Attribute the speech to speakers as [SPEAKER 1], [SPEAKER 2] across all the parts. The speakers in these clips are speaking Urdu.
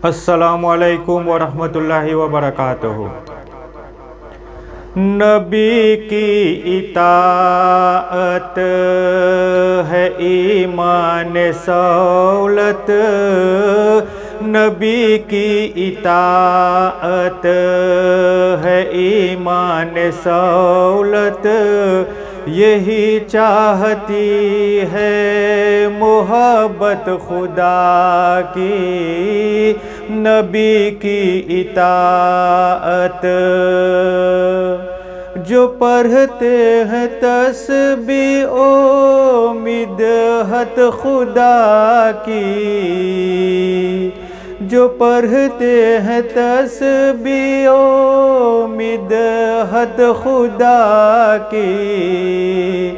[SPEAKER 1] السلام علیکم ورحمۃ اللہ وبرکاتہ۔ نبی کی اطاعت ہے ایمان سہولت، نبی کی اطاعت ہے ایمان سہولت، یہی چاہتی ہے محبت خدا کی، نبی کی اطاعت۔ جو پڑھتے ہیں تسبیح و مدحت خدا کی، جو پڑھتے ہیں تسبیح و مدحت خدا کی،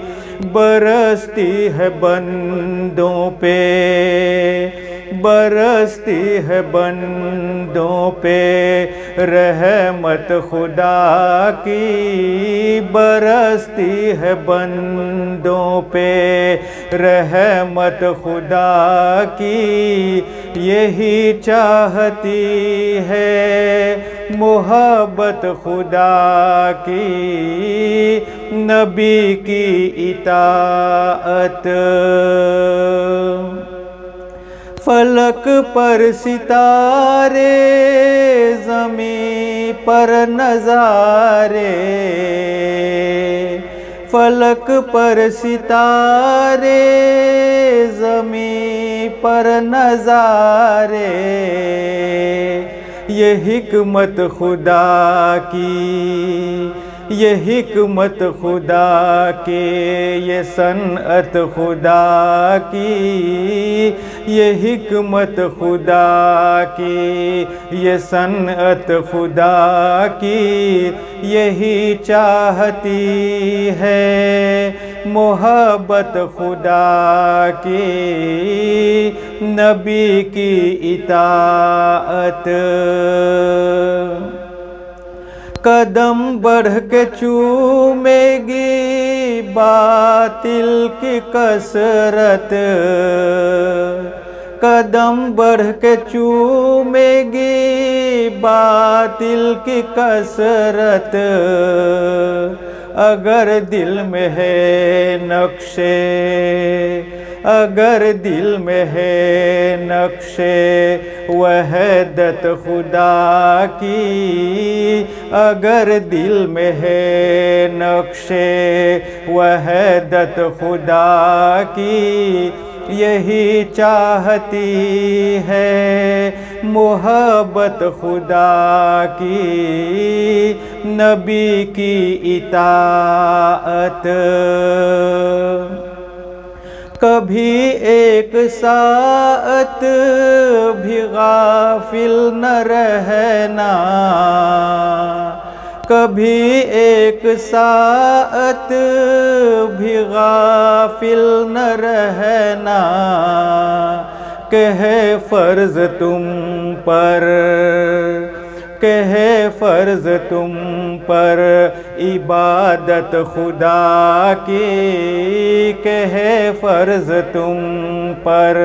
[SPEAKER 1] برستی ہے بندوں پہ، برستی ہے بندوں پہ رحمت خدا کی، برستی ہے بندوں پہ رحمت خدا کی، یہی چاہتی ہے محبت خدا کی، نبی کی اطاعت۔ فلک پر ستارے، زمین پر نظارے، فلک پر ستارے، زمین پر نظارے، یہ حکمت خدا کی، یہ حکمت خدا کی، یہ صنعت خدا کی، یہ حکمت خدا کی، یہ صنعت خدا کی، یہی چاہتی ہے محبت خدا کی، نبی کی اطاعت۔ قدم بڑھ کے چومے گی باطل کی کثرت، قدم بڑھ کے چومے گی باطل کی کثرت، اگر دل میں ہے نقشے، اگر دل میں ہے نقشے وحدت خدا کی، اگر دل میں ہے نقشے وحدت خدا کی، یہی چاہتی ہے محبت خدا کی، نبی کی اطاعت۔ کبھی ایک ساعت بھی غافل نہ رہنا، کبھی ایک ساعت بھی غافل نہ رہنا، کہ ہے فرض تم پر، کہ ہے فرض تم پر عبادت خدا کی، کہ ہے فرض تم پر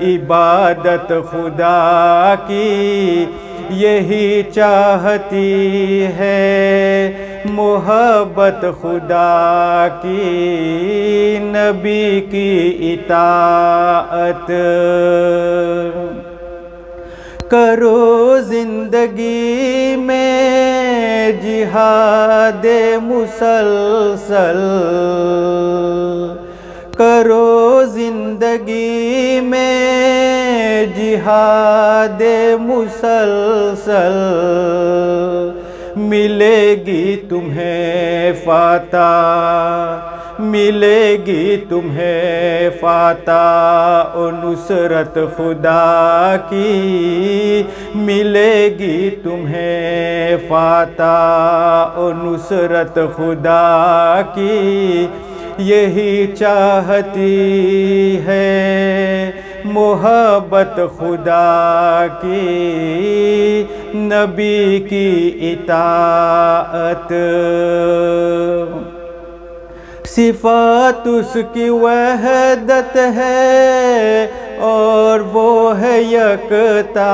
[SPEAKER 1] عبادت خدا کی، یہی چاہتی ہے محبت خدا کی، نبی کی اطاعت۔ کرو زندگی میں جہاد مسلسل، کرو زندگی میں جہاد مسلسل، ملے گی تمہیں فتح، ملے گی تمہیں فتح و نصرت خدا کی، ملے گی تمہیں فتح و نصرت خدا کی، یہی چاہتی ہے محبت خدا کی، نبی کی اطاعت۔ صفات اس کی وحدت ہے، اور وہ ہے یکتا،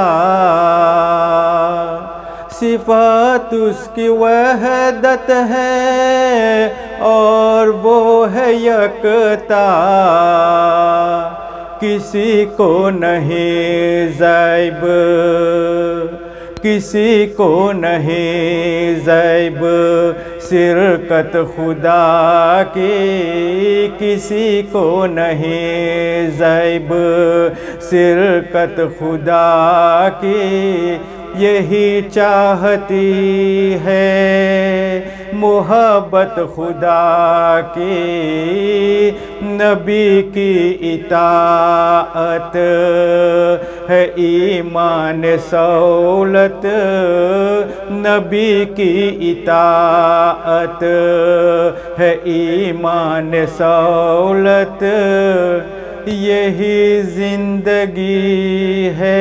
[SPEAKER 1] صفات اس کی وحدت ہے اور وہ ہے یکتا، کسی کو نہیں زیب، کسی کو نہیں زیب شرکت خدا کی، کسی کو نہیں زیب شرکت خدا کی، یہی چاہتی ہے محبت خدا کی، نبی کی اطاعت ہے ایمان سہولت، نبی کی اطاعت ہے ایمان سہولت، یہی زندگی ہے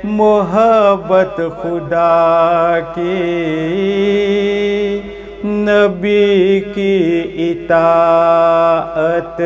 [SPEAKER 1] محبت خدا کی، نبی کی اطاعت۔